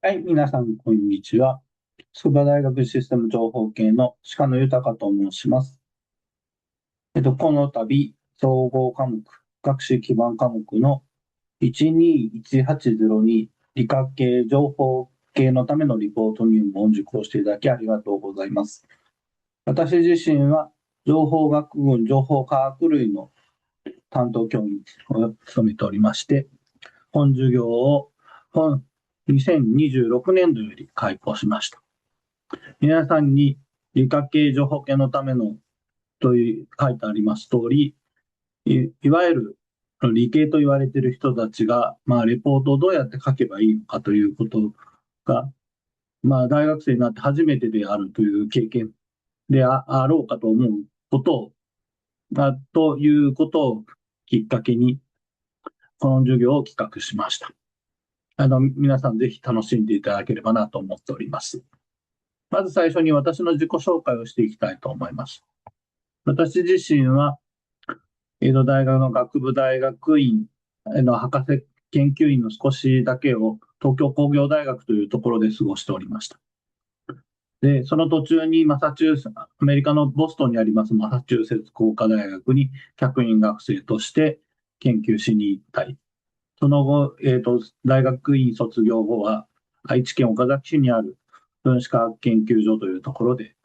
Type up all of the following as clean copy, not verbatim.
はい、皆さん、こんにちは。筑波大学システム情報系の鹿野豊と申します。この度、総合科目、学習基盤科目の121802理科系情報系のためのリポート入門を受講していただきありがとうございます。私自身は、情報学群情報科学類の担当教員を務めておりまして、本授業を本2026年度より開講しました。皆さんに理科系情報系のためのと書いてあります通り、いわゆる理系と言われている人たちが、レポートをどうやって書けばいいのかということが、大学生になって初めてであるという経験であろうかと思うことを、ということをきっかけに、この授業を企画しました。皆さんぜひ楽しんでいただければなと思っております。まず最初に私の自己紹介をしていきたいと思います。私自身は、江戸大学の学部大学院の博士研究員の少しだけを東京工業大学というところで過ごしておりました。で、その途中にアメリカのボストンにありますマサチューセッツ工科大学に客員学生として研究しに行ったり、その後、大学院卒業後は愛知県岡崎市にある分子科学研究所というところで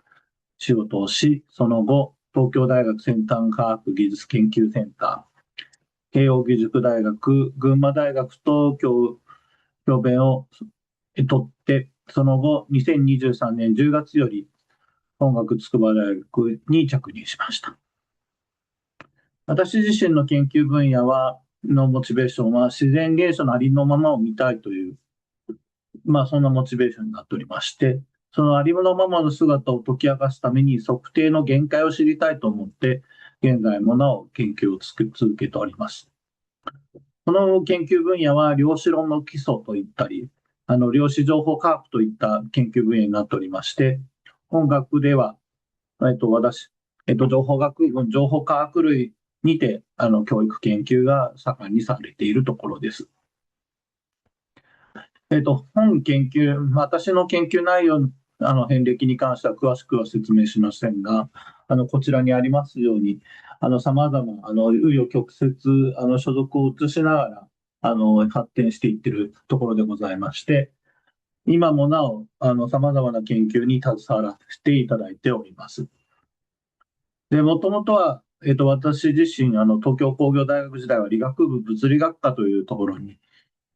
仕事をし、その後、東京大学先端科学技術研究センター、慶應義塾大学、群馬大学と教鞭を取って、その後、2023年10月より本学筑波大学に着任しました。私自身の研究分野のモチベーションは自然現象のありのままを見たいという、そんなモチベーションになっておりまして、そのありのままの姿を解き明かすために測定の限界を知りたいと思って、現在もなお研究を続けております。この研究分野は量子論の基礎といったり、量子情報科学といった研究分野になっておりまして、本学では、私、情報学群、情報科学類にて、教育研究が盛んにされているところです。本研究、私の研究内容、遍歴に関しては詳しくは説明しませんが、こちらにありますように、様々、紆余曲折、所属を移しながら、発展していっているところでございまして、今もなお、様々な研究に携わらせていただいております。で、もともとは、私自身、東京工業大学時代は理学部物理学科というところに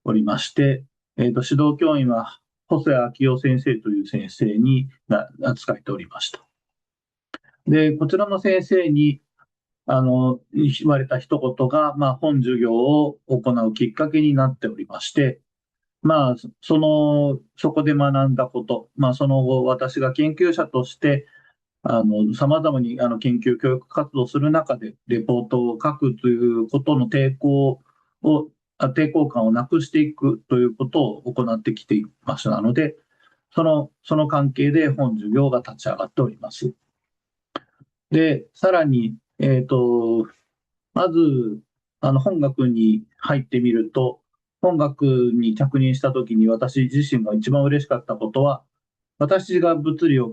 おりまして、指導教員は細谷昭夫先生という先生に扱えておりました。で、こちらの先生に、言われた一言が、本授業を行うきっかけになっておりまして、そこで学んだこと、その後、私が研究者として、様々に研究教育活動をする中で、レポートを書くということの抵抗感をなくしていくということを行ってきていましたので、その関係で本授業が立ち上がっております。で、さらに、まず、本学に入ってみると、本学に着任したときに私自身が一番嬉しかったことは、私が物理を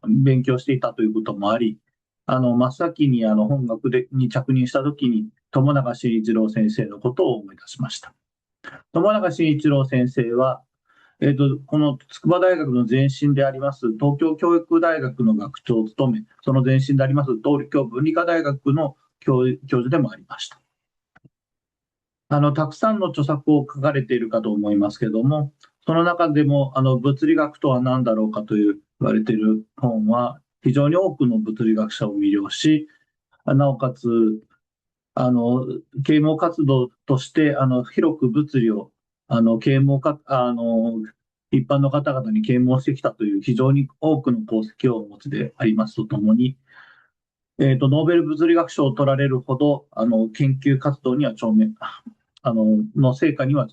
勉強していたということもあり、真っ先に本学に着任したときに、友永慎一郎先生のことを思い出しました。友永慎一郎先生は、この筑波大学の前身であります東京教育大学の学長を務め、その前身であります東京文理科大学の教授でもありました。たくさんの著作を書かれているかと思いますけれども、その中でも物理学とは何だろうかと言われている本は、非常に多くの物理学者を魅了し、なおかつ、啓蒙活動として、広く物理を、啓蒙か、一般の方々に啓蒙してきたという非常に多くの功績をお持ちでありますとともに、ノーベル物理学賞を取られるほど、研究活動にはの成果には、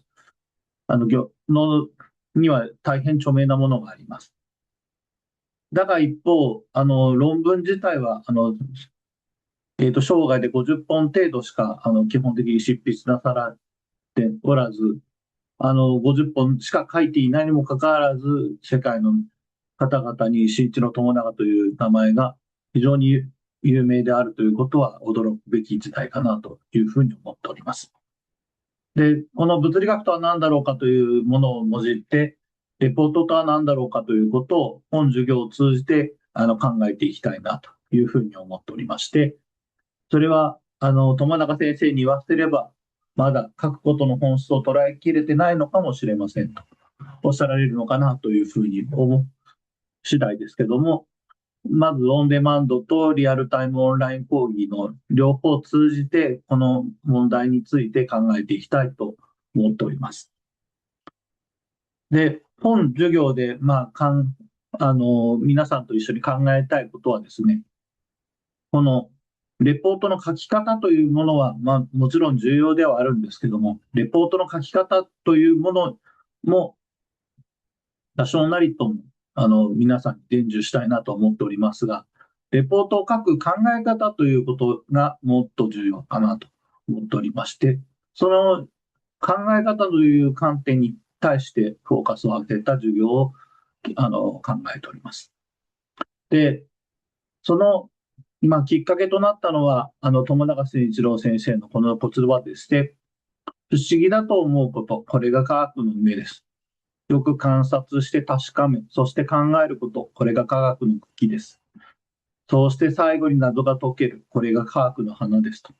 あの、業の、には大変著名なものがあります。だが一方、論文自体は、生涯で50本程度しか、基本的に執筆なさられておらず、50本しか書いていないにもかかわらず、世界の方々に新一の友永という名前が非常に有名であるということは驚くべき事態かなというふうに思っております。で、この物理学とは何だろうかというものをもじって、レポートとは何だろうかということを本授業を通じて考えていきたいなというふうに思っておりまして、それは友永先生に言わせれば、まだ書くことの本質を捉えきれてないのかもしれませんとおっしゃられるのかなというふうに思う次第ですけども、まずオンデマンドとリアルタイムオンライン講義の両方を通じて、この問題について考えていきたいと思っております。で、本授業で、皆さんと一緒に考えたいことはですね、このレポートの書き方というものは、もちろん重要ではあるんですけども、レポートの書き方というものも多少なりとも皆さんに伝授したいなと思っておりますが、レポートを書く考え方ということがもっと重要かなと思っておりまして、その考え方という観点に対してフォーカスを当てた授業を考えております。で、そのきっかけとなったのは、友永誠一郎先生のこの言葉でして、不思議だと思うこと、これが科学の目です。よく観察して確かめ、そして考えること、これが科学の茎です。そうして最後に謎が解ける、これが科学の花ですと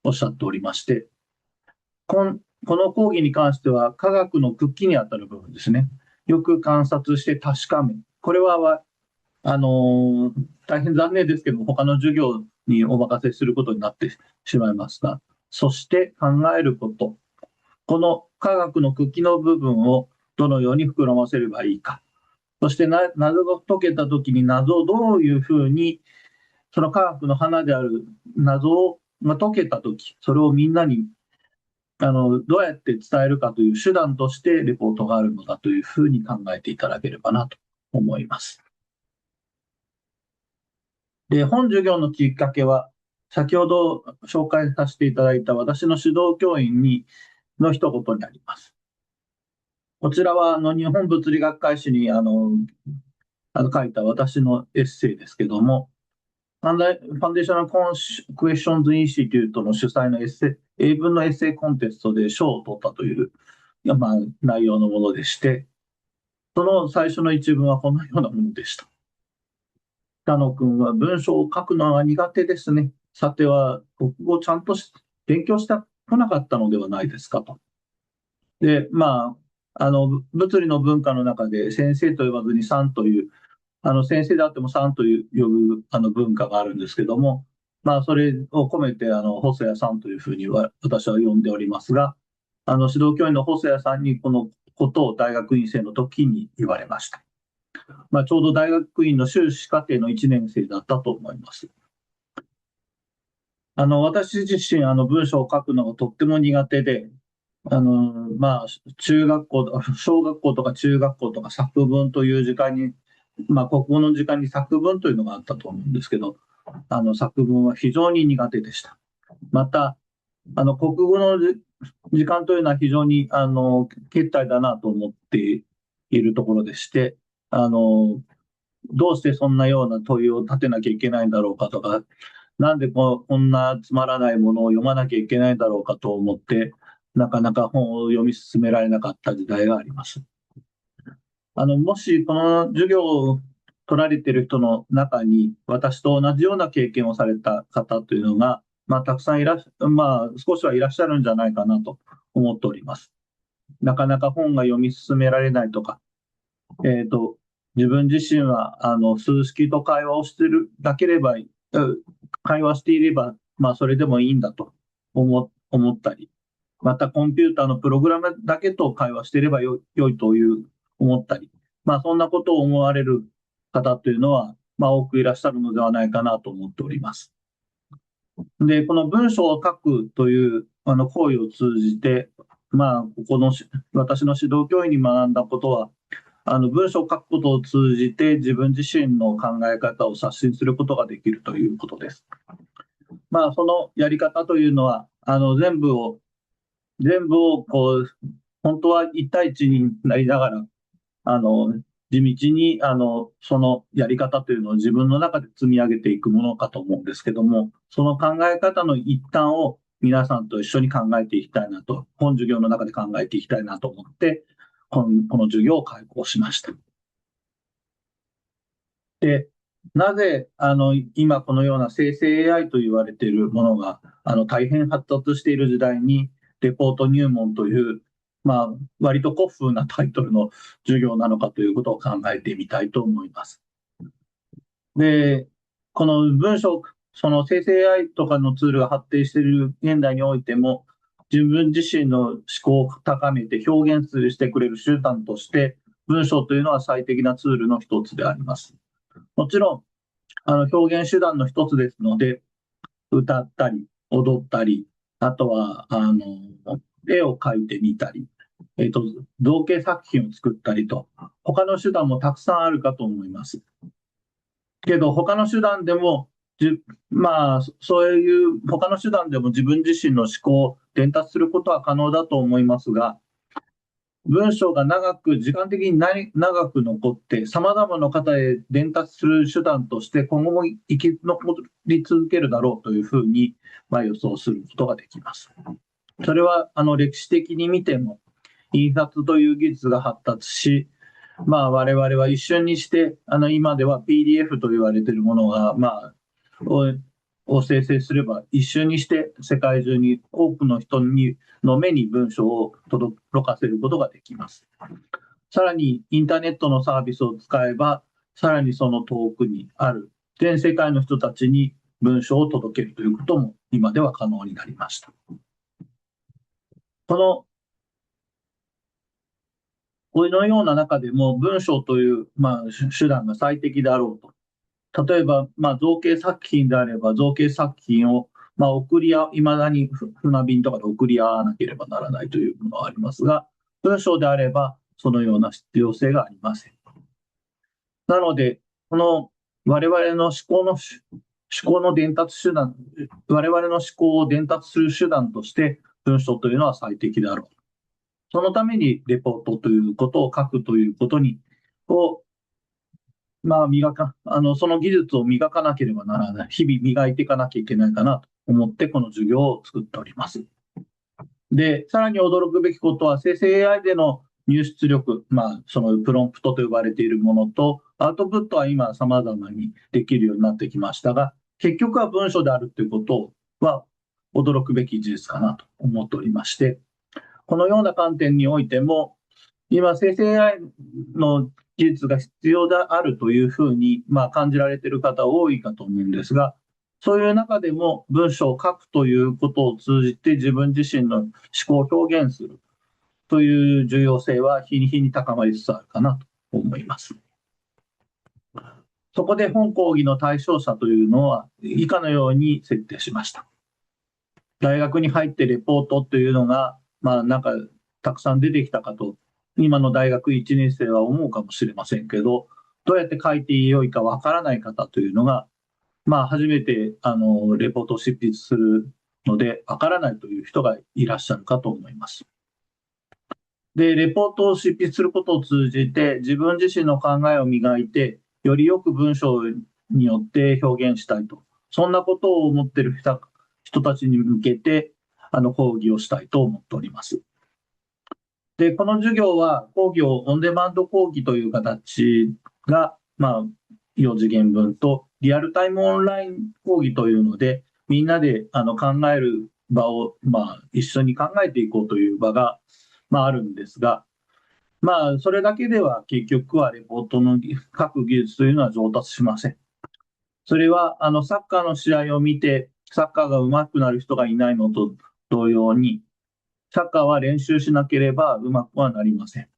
おっしゃっておりまして、この講義に関しては科学の茎にあたる部分ですね。よく観察して確かめ、これは大変残念ですけども、他の授業にお任せすることになってしまいますが、そして考えること、この科学の茎の部分をどのように膨らませればいいか、そして謎が解けたときに謎をどういうふうに、その科学の花である謎が解けたとき、それをみんなにどうやって伝えるかという手段としてレポートがあるのだというふうに考えていただければなと思います。で、本授業のきっかけは、先ほど紹介させていただいた私の指導教員の一言にあります。こちらは日本物理学会誌に書いた私のエッセイですけども、ファンデーショナルクエスチョンズインシテュートの主催の英文のエッセイコンテストで賞を取ったという、内容のものでして、その最初の一文はこのようなものでした。北野君は文章を書くのは苦手ですね。さては、国語をちゃんと勉強してこなかったのではないですかと。で、物理の文化の中で先生と呼ばずにさんという、先生であってもさんという呼ぶ文化があるんですけども、それを込めて細谷さんというふうに私は呼んでおりますが、指導教員の細谷さんにこのことを大学院生の時に言われました。ちょうど大学院の修士課程の1年生だったと思います。私自身、文章を書くのがとっても苦手で、中学校、小学校とか中学校とか作文という時間に、国語の時間に作文というのがあったと思うんですけど、作文は非常に苦手でした。また、国語の時間というのは非常に、欠怠だなと思っているところでして、どうしてそんなような問いを立てなきゃいけないんだろうかとか、なんでこんなつまらないものを読まなきゃいけないんだろうかと思って、なかなか本を読み進められなかった時代があります。もしこの授業を取られている人の中に、私と同じような経験をされた方というのが、たくさん少しはいらっしゃるんじゃないかなと思っております。なかなか本が読み進められないとか、自分自身は数式と会話をしているだければ、会話していれば、それでもいいんだと思ったり、またコンピューターのプログラムだけと会話していれば良いという思ったり、そんなことを思われる方というのは、多くいらっしゃるのではないかなと思っております。で、この文章を書くという行為を通じて、ここの私の指導教員に学んだことは、文章を書くことを通じて自分自身の考え方を刷新することができるということです。そのやり方というのは、全部をこう、本当は一対一になりながら、地道に、そのやり方というのを自分の中で積み上げていくものかと思うんですけども、その考え方の一端を皆さんと一緒に考えていきたいなと、本授業の中で考えていきたいなと思って、この授業を開講しました。で、なぜ、今このような生成 AI と言われているものが、大変発達している時代に、レポート入門という、まあ、割と古風なタイトルの授業なのかということを考えてみたいと思います。で、この文章、その生成 AI とかのツールが発展している現代においても、自分自身の思考を高めて表現してくれる手段として、文章というのは最適なツールの一つであります。もちろん、表現手段の一つですので、歌ったり、踊ったり、あとは、絵を描いてみたり、造形作品を作ったりと、他の手段もたくさんあるかと思います。けど、他の手段でも、まあ、そういう他の手段でも自分自身の思考を伝達することは可能だと思いますが、文章が時間的に長く残って、様々な方へ伝達する手段として、今後も生き残り続けるだろうというふうに、予想することができます。それは、歴史的に見ても、印刷という技術が発達し、我々は一瞬にして、今では PDF と言われているものが、を生成すれば、一瞬にして世界中に多くの人の目に文章を届かせることができます。さらに、インターネットのサービスを使えば、さらにその遠くにある全世界の人たちに文章を届けるということも今では可能になりました。このような中でも文章という、手段が最適であろうと。例えば、造形作品であれば、造形作品を、いまだに船便とかで送り合わなければならないというものがありますが、文章であれば、そのような必要性がありません。なので、この我々の思考の伝達手段、我々の思考を伝達する手段として、文章というのは最適であろう。そのために、レポートということを書くということをその技術を磨かなければならない。日々磨いていかなきゃいけないかなと思って、この授業を作っております。で、さらに驚くべきことは、生成 AI での入出力、そのプロンプトと呼ばれているものと、アウトプットは今様々にできるようになってきましたが、結局は文章であるということは驚くべき事実かなと思っておりまして、このような観点においても、今、生成 AI の技術が必要であるというふうに、感じられている方多いかと思うんですが、そういう中でも文章を書くということを通じて自分自身の思考を表現するという重要性は日に日に高まりつつあるかなと思います。そこで本講義の対象者というのは以下のように設定しました。大学に入ってレポートというのが、たくさん出てきたかと、今の大学1年生は思うかもしれませんけど、どうやって書いてよいかわからない方というのが、初めてレポートを執筆するので、わからないという人がいらっしゃるかと思います。で、レポートを執筆することを通じて、自分自身の考えを磨いて、よりよく文章によって表現したいと。そんなことを思っている人たちに向けて、講義をしたいと思っております。で、この授業は講義をオンデマンド講義という形が、4次元文とリアルタイムオンライン講義というので、みんなで考える場を、一緒に考えていこうという場が、あるんですが、それだけでは結局はレポートの書く技術というのは上達しません。それは、サッカーの試合を見て、サッカーが上手くなる人がいないのと同様に、サッカーは練習しなければ上手くはなりません。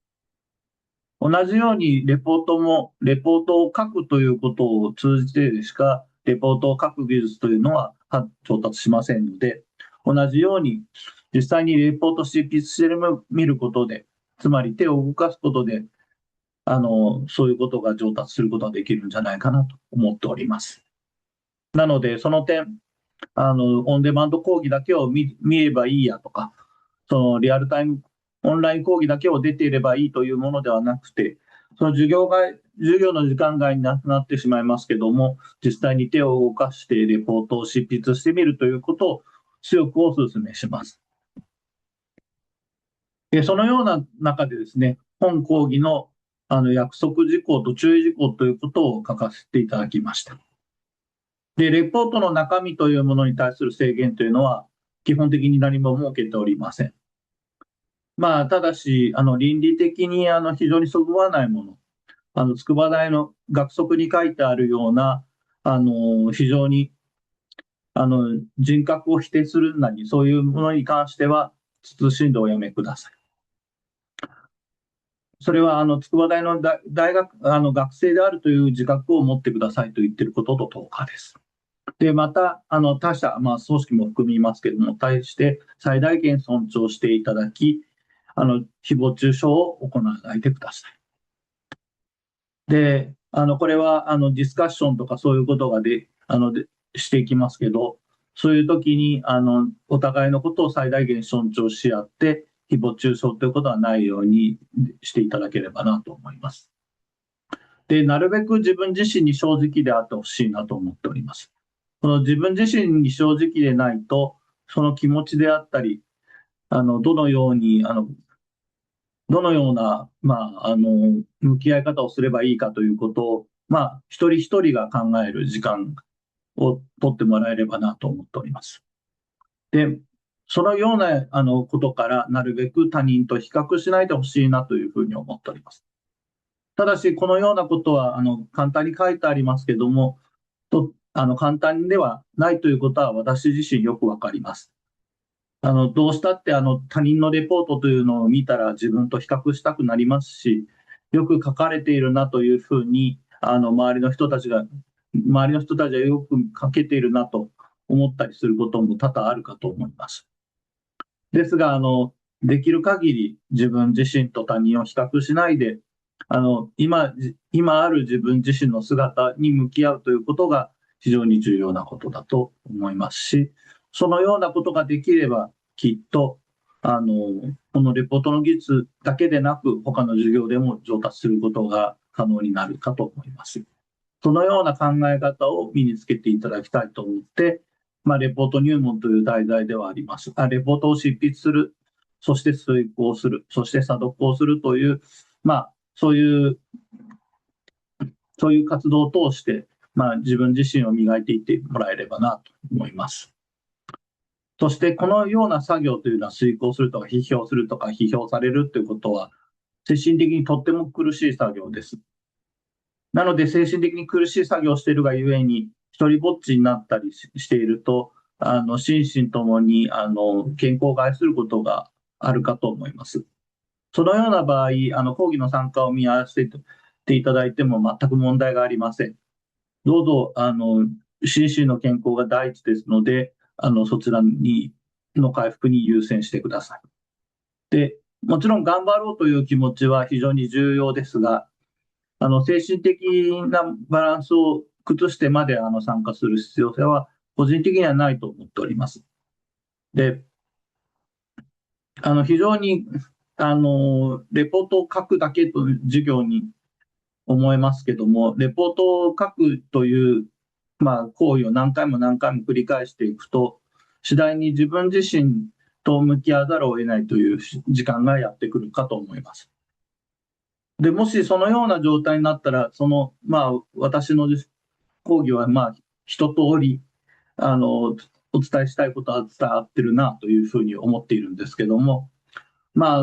同じようにレポートを書くということを通じてでしか、レポートを書く技術というのは上達しませんので、同じように実際にレポート執筆してみることで、つまり手を動かすことで、そういうことが上達することができるんじゃないかなと思っております。なので、その点、オンデマンド講義だけを見ればいいやとか、そのリアルタイムオンライン講義だけを出ていればいいというものではなくて、その授業の時間外になってしまいますけども、実際に手を動かしてレポートを執筆してみるということを強くお勧めします。そのような中でですね、本講義の約束事項と注意事項ということを書かせていただきました。で、レポートの中身というものに対する制限というのは、基本的に何も設けておりません。ただし、倫理的に非常にそぐわないもの、筑波大の学則に書いてあるような、非常に人格を否定するなり、そういうものに関しては、慎んでおやめください。それは筑波大の大学学生であるという自覚を持ってくださいと言っていることと等価です。で、また、他者、組織も含みますけれども、対して最大限尊重していただき、誹謗中傷を行わないでください。で、これは、ディスカッションとかそういうことがしていきますけど、そういう時に、お互いのことを最大限尊重し合って、誹謗中傷ということはないようにしていただければなと思います。で、なるべく自分自身に正直であってほしいなと思っております。その自分自身に正直でないと、その気持ちであったり、どのように、どのような、向き合い方をすればいいかということを、一人一人が考える時間を取ってもらえればなと思っております。で、そのようなことからなるべく他人と比較しないでほしいなというふうに思っております。ただし、このようなことは簡単に書いてありますけども、簡単ではないということは私自身よくわかります。どうしたって他人のレポートというのを見たら自分と比較したくなりますし、よく書かれているなというふうに、周りの人たちはよく書けているなと思ったりすることも多々あるかと思います。ですが、できる限り自分自身と他人を比較しないで、今ある自分自身の姿に向き合うということが非常に重要なことだと思いますし、そのようなことができれば、きっと、このレポートの技術だけでなく、他の授業でも上達することが可能になるかと思います。そのような考え方を身につけていただきたいと思って、レポート入門という題材ではあります。レポートを執筆する、そして遂行する、そして査読をするという、そういう活動を通して、自分自身を磨いていってもらえればなと思います。そして、このような作業というのは遂行するとか、批評するとか、批評されるということは、精神的にとっても苦しい作業です。なので、精神的に苦しい作業をしているがゆえに、一人ぼっちになったりしていると、心身ともに健康を害することがあるかと思います。そのような場合、講義の参加を見合わせていただいても全く問題がありません。どうぞ、心身の健康が第一ですので、そちらの回復に優先してください。で、もちろん頑張ろうという気持ちは非常に重要ですが、精神的なバランスを崩してまで参加する必要性は個人的にはないと思っております。で、非常にレポートを書くだけという授業に思えますけども、レポートを書くという、行為を何回も何回も繰り返していくと、次第に自分自身と向き合わざるを得ないという時間がやってくるかと思います。で、もしそのような状態になったら、私の講義は、一通り、お伝えしたいことは伝わってるなというふうに思っているんですけども、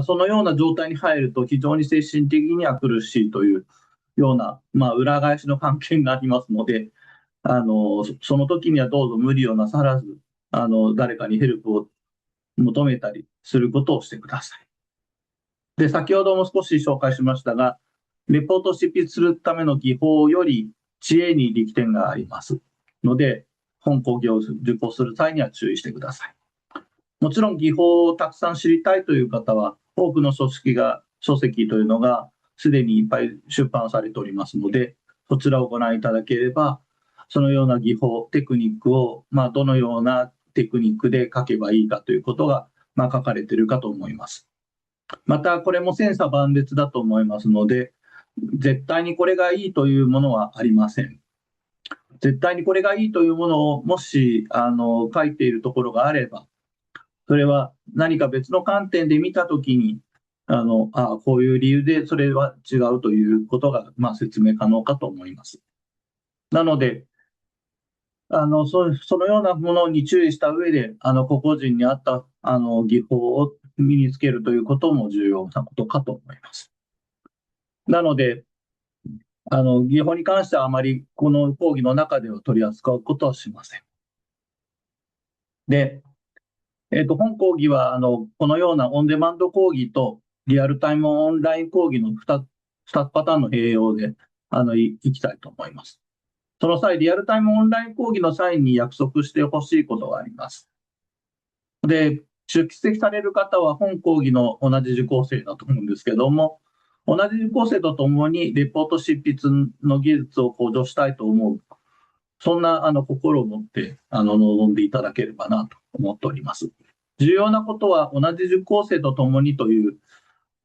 そのような状態に入ると非常に精神的には苦しいというような、裏返しの関係がありますので、その時にはどうぞ無理をなさらず、誰かにヘルプを求めたりすることをしてください。で、先ほども少し紹介しましたが、レポートを執筆するための技法より知恵に力点がありますので、本講義を受講する際には注意してください。もちろん技法をたくさん知りたいという方は、多くの書籍というのがすでにいっぱい出版されておりますので、そちらをご覧いただければ、そのような技法、テクニックを、どのようなテクニックで書けばいいかということが、書かれているかと思います。また、これも千差万別だと思いますので、絶対にこれがいいというものはありません。絶対にこれがいいというものをもし書いているところがあれば、それは何か別の観点で見たときに、こういう理由でそれは違うということが、説明可能かと思います。なので、そのようなものに注意した上で、個々人に合った技法を身につけるということも重要なことかと思います。なので、技法に関してはあまりこの講義の中では取り扱うことはしません。で、本講義はこのようなオンデマンド講義とリアルタイムオンライン講義の2パターンの併用でいきたいと思います。その際、リアルタイムオンライン講義の際に約束してほしいことがあります。で、出席される方は本講義の同じ受講生だと思うんですけども、同じ受講生とともにレポート執筆の技術を向上したいと思う、そんな心を持って臨んでいただければなと思っております。重要なことは同じ受講生とともにという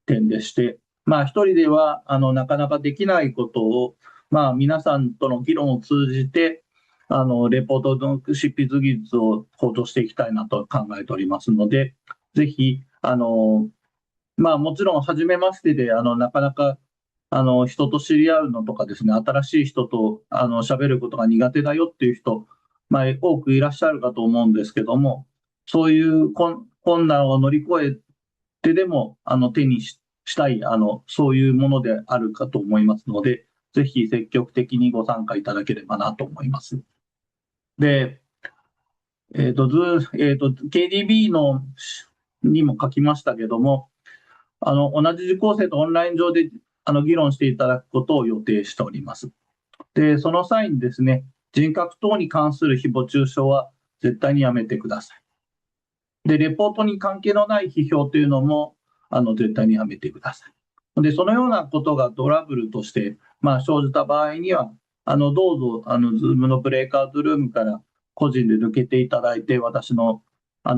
点でして、一人ではなかなかできないことを、皆さんとの議論を通じて、レポートの執筆技術を向上していきたいなと考えておりますので、ぜひ、もちろん、初めましてで、なかなか人と知り合うのとかですね、新しい人と喋ることが苦手だよっていう人、多くいらっしゃるかと思うんですけども、そういう困難を乗り越えてでも手にしたいそういうものであるかと思いますので、ぜひ積極的にご参加いただければなと思います。で、KDB にも書きましたけども、同じ受講生とオンライン上で議論していただくことを予定しております。で、その際にですね、人格等に関する誹謗中傷は絶対にやめてください。で、レポートに関係のない批評というのも絶対にやめてください。で、そのようなことがトラブルとして、生じた場合には、どうぞ、Zoom のブレイクアウトルームから個人で抜けていただいて、私の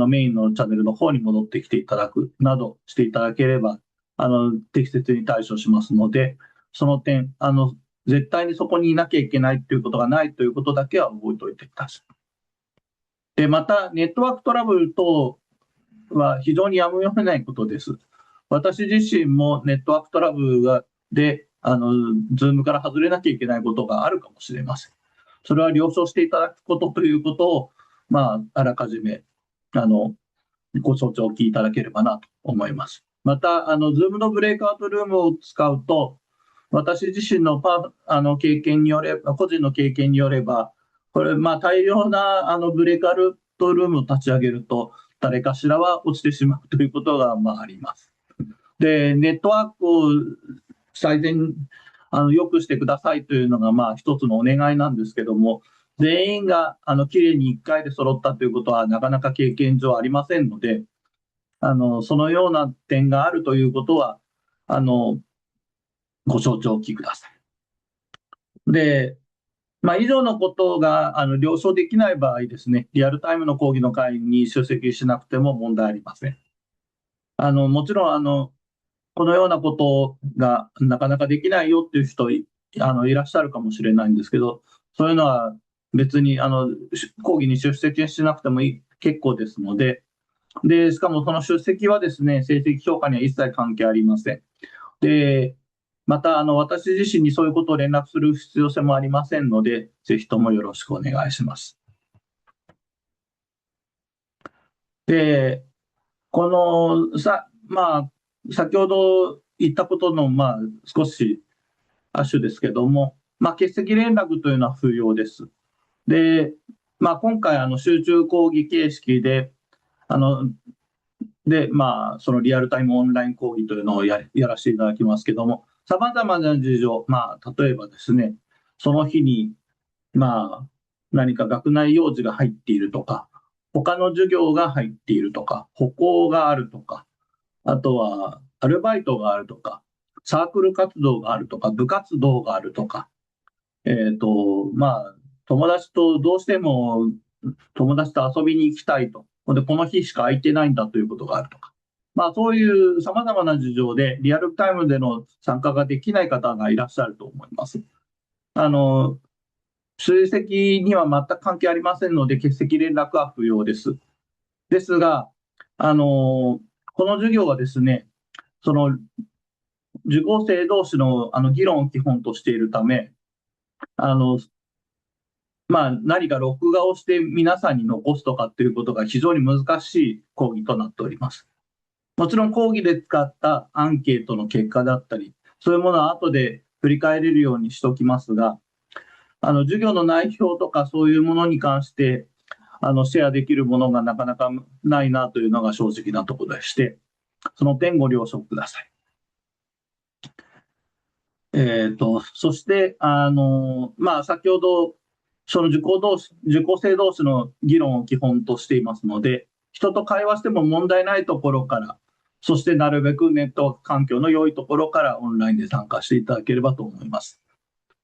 メインのチャンネルの方に戻ってきていただくなどしていただければ、適切に対処しますので、その点、絶対にそこにいなきゃいけないということがないということだけは覚えておいてください。で、また、ネットワークトラブル等は非常にやむを得ないことです。私自身もネットワークトラブルで、ズームから外れなきゃいけないことがあるかもしれません。それは了承していただくことということを、あらかじめ、ご承知おきいただければなと思います。また、Zoom のブレイクアウトルームを使うと、私自身の経験によれば、個人の経験によれば、これ、大量なブレイクアウトルームを立ち上げると、誰かしらは落ちてしまうということがあります。で、ネットワークを最善良くしてくださいというのが一つのお願いなんですけども、全員がきれいに1回で揃ったということはなかなか経験上ありませんので、そのような点があるということはご承知おきください。で、以上のことが了承できない場合ですね、リアルタイムの講義の会に出席しなくても問題ありません。もちろんこのようなことがなかなかできないよっていう人いらっしゃるかもしれないんですけど、そういうのは別に講義に出席しなくても結構ですので、しかもその出席はですね、成績評価には一切関係ありません。で、また私自身にそういうことを連絡する必要性もありませんので、ぜひともよろしくお願いします。で、この先ほど言ったことの少し亜種ですけども、欠席連絡というのは不要です。で、今回集中講義形式でそのリアルタイムオンライン講義というのをやらせていただきますけども、さまざまな事情、例えばですね、その日に、何か学内用事が入っているとか、他の授業が入っているとか、歩行があるとか、あとはアルバイトがあるとか、サークル活動があるとか、部活動があるとか、友達とどうしても友達と遊びに行きたいと。で、この日しか空いてないんだということがあるとか。そういう様々な事情でリアルタイムでの参加ができない方がいらっしゃると思います。あの、出席には全く関係ありませんので、欠席連絡は不要です。ですが、この授業はですね、その受講生同士の議論を基本としているため、あの、何か録画をして皆さんに残すとかっていうことが非常に難しい講義となっております。もちろん講義で使ったアンケートの結果だったり、そういうものは後で振り返れるようにしておきますが、授業の内容とかそういうものに関して、シェアできるものがなかなかないなというのが正直なところでして、その点ご了承ください。そして、先ほど、その受講生同士の議論を基本としていますので、人と会話しても問題ないところから、そしてなるべくネットワーク環境の良いところからオンラインで参加していただければと思います。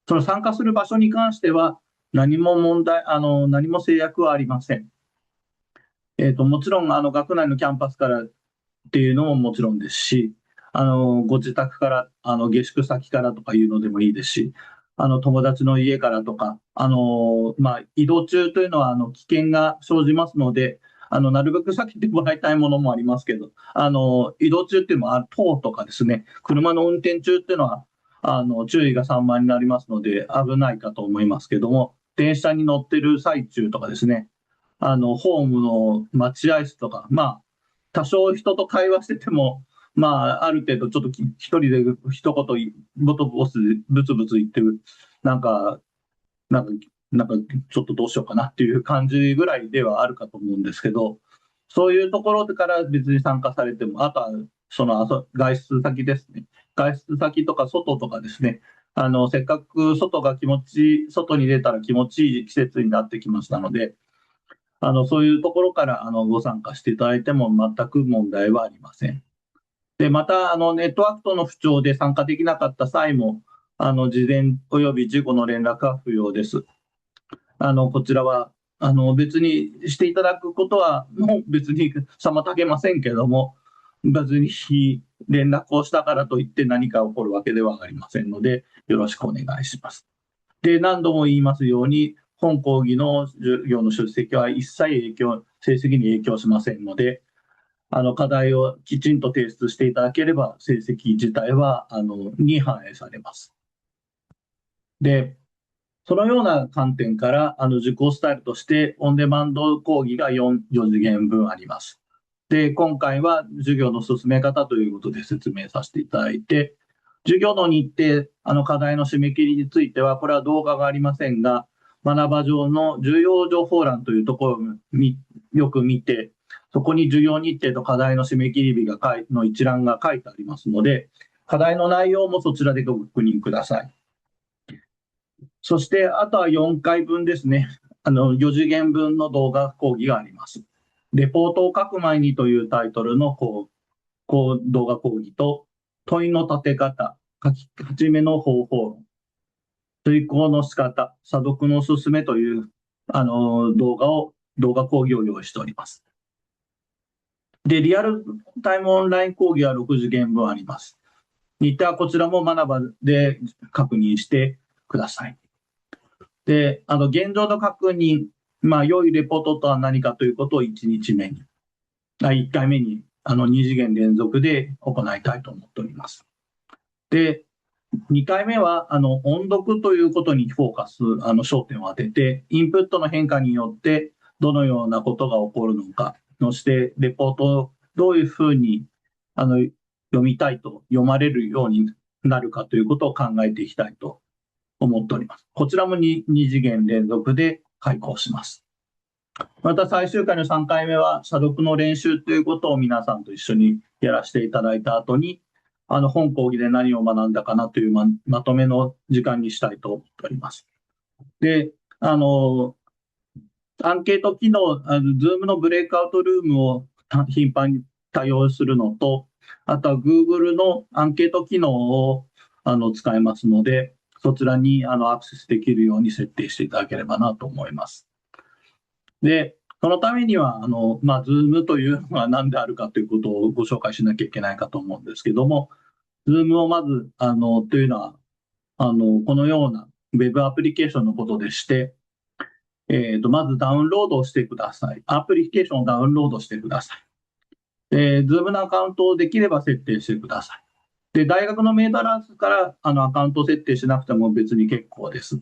その参加する場所に関しては、何も制約はありません。もちろん、学内のキャンパスからっていうのももちろんですし、ご自宅から、下宿先からとかいうのでもいいですし、友達の家からとか、移動中というのは、危険が生じますので、なるべく避けてもらいたいものもありますけど、移動中っていうのは、等とかですね、車の運転中っていうのは、注意が散漫になりますので、危ないかと思いますけども、電車に乗ってる最中とかですね、ホームの待合室とか、多少人と会話してても、ある程度ちょっと一人で一言ブツブツ言ってる、なんか、なんか、ちょっとどうしようかなっていう感じぐらいではあるかと思うんですけど、そういうところから別に参加されても、あとはその外出先ですね。外出先とか外とかですね。せっかく外に出たら気持ちいい季節になってきましたので、そういうところからご参加していただいても全く問題はありません。で、また、ネットワークとの不調で参加できなかった際も、事前及び事後の連絡は不要です。こちらは、別にしていただくことは、もう別に妨げませんけども、別に連絡をしたからといって何か起こるわけではありませんので、よろしくお願いします。で、何度も言いますように、本講義の授業の出席は一切成績に影響しませんので、課題をきちんと提出していただければ、成績自体は、に反映されます。で、そのような観点から、受講スタイルとして、オンデマンド講義が4次元分あります。で、今回は授業の進め方ということで説明させていただいて、授業の日程、課題の締め切りについては、これは動画がありませんが、学ば上の重要情報欄というところをよく見て、そこに授業日程と課題の締め切り日の一覧が書いてありますので、課題の内容もそちらでご確認ください。そして、あとは4回分ですね。4次元分の動画講義があります。レポートを書く前にというタイトルの動画講義と、問いの立て方、書き始めの方法、遂行の仕方、査読の進めという動画講義を用意しております。で、リアルタイムオンライン講義は6次元分あります。日程はこちらも学ばで確認してください。で、現状の確認、良いレポートとは何かということを1回目に、2次元連続で行いたいと思っております。で、2回目は、音読ということにフォーカス、焦点を当てて、インプットの変化によって、どのようなことが起こるのか、そして、レポートをどういうふうに、読みたいと、読まれるようになるかということを考えていきたいと思っております。こちらも 2次元連続で開講します。また最終回の3回目は、査読の練習ということを皆さんと一緒にやらせていただいた後に、本講義で何を学んだかなというまとめの時間にしたいと思っております。で、アンケート機能、Zoom のブレイクアウトルームを頻繁に多用するのと、あとは Google のアンケート機能を使えますので、そちらにアクセスできるように設定していただければなと思います。で、そのためには、Zoom というのが何であるかということをご紹介しなきゃいけないかと思うんですけども、Zoom をまず、というのは、このような Web アプリケーションのことでして、まずダウンロードをしてください。アプリケーションをダウンロードしてください。Zoom のアカウントをできれば設定してください。で、大学のメールアドレスからアカウント設定しなくても別に結構です。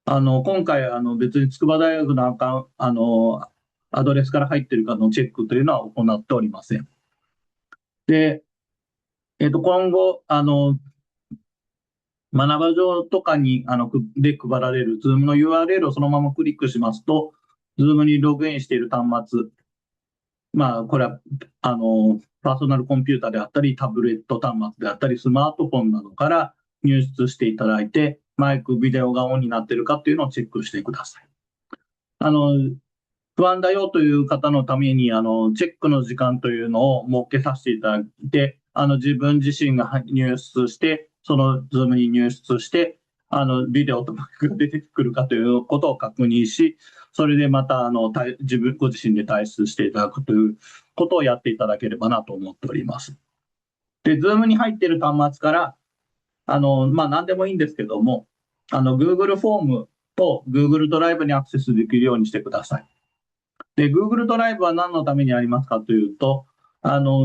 今回、別に筑波大学のアドレスから入っているかのチェックというのは行っておりません。で、今後、学ば上とかで配られる Zoom の URL をそのままクリックしますと、Zoom にログインしている端末、これは、パーソナルコンピュータであったり、タブレット端末であったり、スマートフォンなどから入出していただいて、マイク、ビデオがオンになっているかというのをチェックしてください。不安だよという方のために、チェックの時間というのを設けさせていただいて、自分自身が入出して、そのズームに入出して、ビデオとマイクが出てくるかということを確認し、それでまた、ご自身で退出していただくということをやっていただければなと思っております。で、ズームに入っている端末から、何でもいいんですけども、Google フォームと Google ドライブにアクセスできるようにしてください。で、Google ドライブは何のためにありますかというと、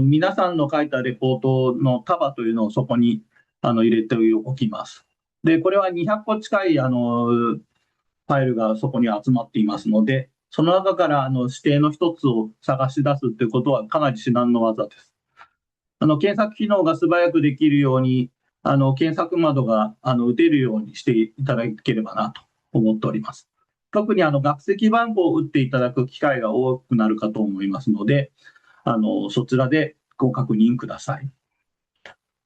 皆さんの書いたレポートの束というのをそこに入れておきます。で、これは200個近いファイルがそこに集まっていますので、その中から指定の一つを探し出すということはかなり至難の技です。検索機能が素早くできるように、検索窓が打てるようにしていただければなと思っております。特に学籍番号を打っていただく機会が多くなるかと思いますので、そちらでご確認ください。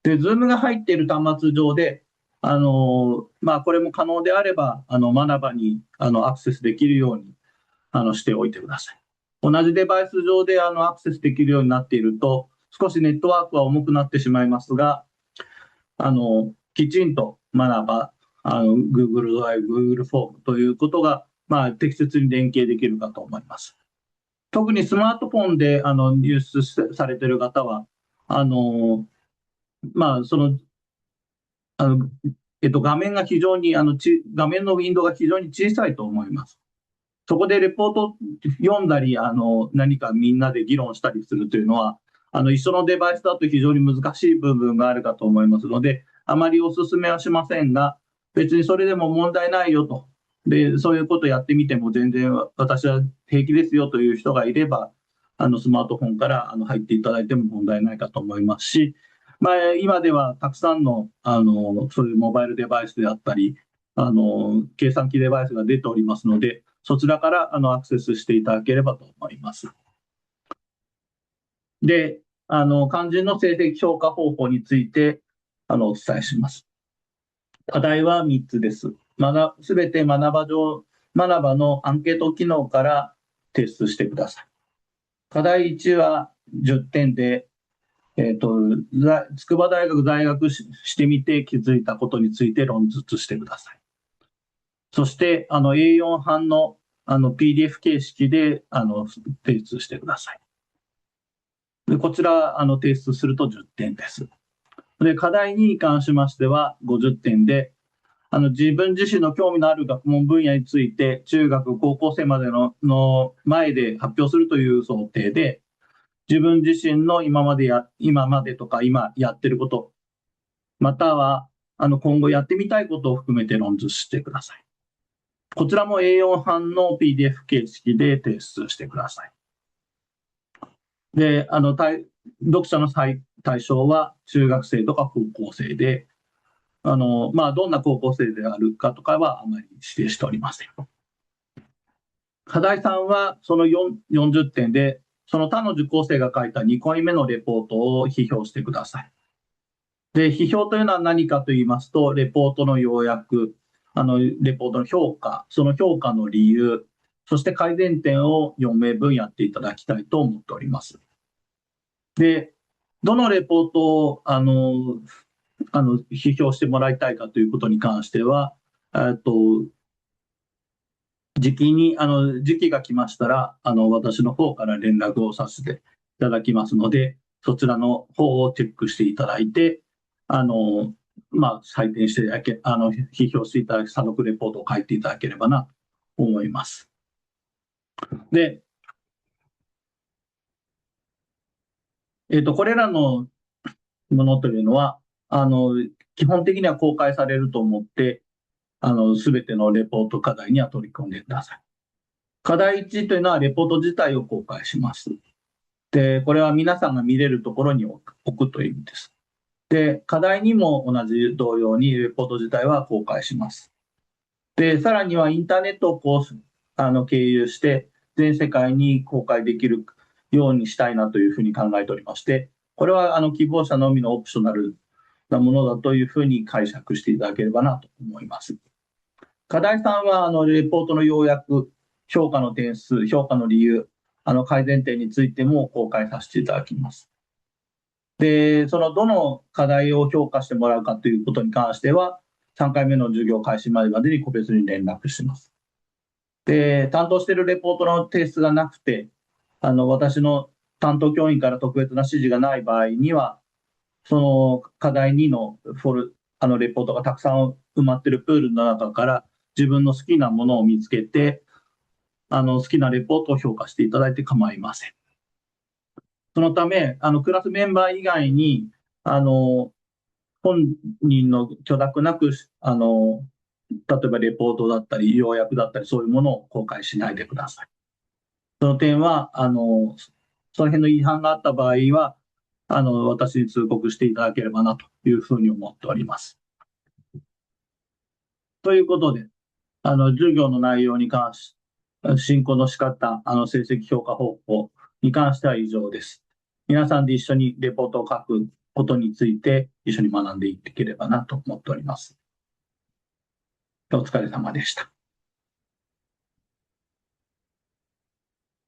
で、Zoom が入っている端末上で、これも可能であれば、学ばにアクセスできるようにしておいてください。同じデバイス上でアクセスできるようになっていると、少しネットワークは重くなってしまいますが、きちんと学ば、Google ドライブ、Google フォームということが、適切に連携できるかと思います。特にスマートフォンで入出されている方は、その画面が非常に画面のウィンドウが非常に小さいと思います。そこでレポート読んだり何かみんなで議論したりするというのは一緒のデバイスだと非常に難しい部分があるかと思いますので、あまりお勧めはしませんが、別にそれでも問題ないよと。で、そういうことやってみても全然私は平気ですよという人がいれば、スマートフォンから入っていただいても問題ないかと思いますし、今ではたくさんの、そういうモバイルデバイスであったり、計算機デバイスが出ておりますので、そちらからアクセスしていただければと思います。で、肝心の成績評価方法についてお伝えします。課題は3つです。すべて学ばのアンケート機能から提出してください。課題1は10点で、筑波大学在学してみて気づいたことについて論述してください。そして、A4 版のPDF 形式で提出してください。でこちら提出すると10点です。で、課題2に関しましては50点で、自分自身の興味のある学問分野について、中学、高校生までの前で発表するという想定で、自分自身の今までとか今やってること、または今後やってみたいことを含めて論述してください。こちらも A4 版の PDF 形式で提出してください。で、読者の対象は中学生とか高校生で、どんな高校生であるかとかはあまり指定しておりません。課題3はその40点で、その他の受講生が書いた2回目のレポートを批評してください。で、批評というのは何かと言いますと、レポートの要約、レポートの評価、その評価の理由、そして改善点を4名分やっていただきたいと思っております。で、どのレポートを批評してもらいたいかということに関しては、時期が来ましたら、私の方から連絡をさせていただきますので、そちらの方をチェックしていただいて、採点していただけ、批評していただき、査読レポートを書いていただければなと思います。で、これらのものというのは、基本的には公開されると思って、すべてのレポート課題には取り込んでください。課題1というのはレポート自体を公開します。で、これは皆さんが見れるところに置くという意味です。で、課題にも同じ同様にレポート自体は公開します。で、さらにはインターネットを経由して全世界に公開できるようにしたいなというふうに考えておりまして、これは希望者のみのオプショナルなものだというふうに解釈していただければなと思います。課題3はレポートの要約、評価の点数、評価の理由、改善点についても公開させていただきます。で、どの課題を評価してもらうかということに関しては、3回目の授業開始前までに個別に連絡します。で、担当しているレポートの提出がなくて、私の担当教員から特別な指示がない場合には、その課題2のレポートがたくさん埋まっているプールの中から自分の好きなものを見つけて、好きなレポートを評価していただいて構いません。そのため、クラスメンバー以外に、本人の許諾なく、例えばレポートだったり、要約だったり、そういうものを公開しないでください。その点は、その辺の違反があった場合は、私に通告していただければなというふうに思っております。ということで、授業の内容に関し、進行の仕方、成績評価方法に関しては以上です。皆さんで一緒にレポートを書くことについて一緒に学んでいければなと思っております。お疲れ様でした。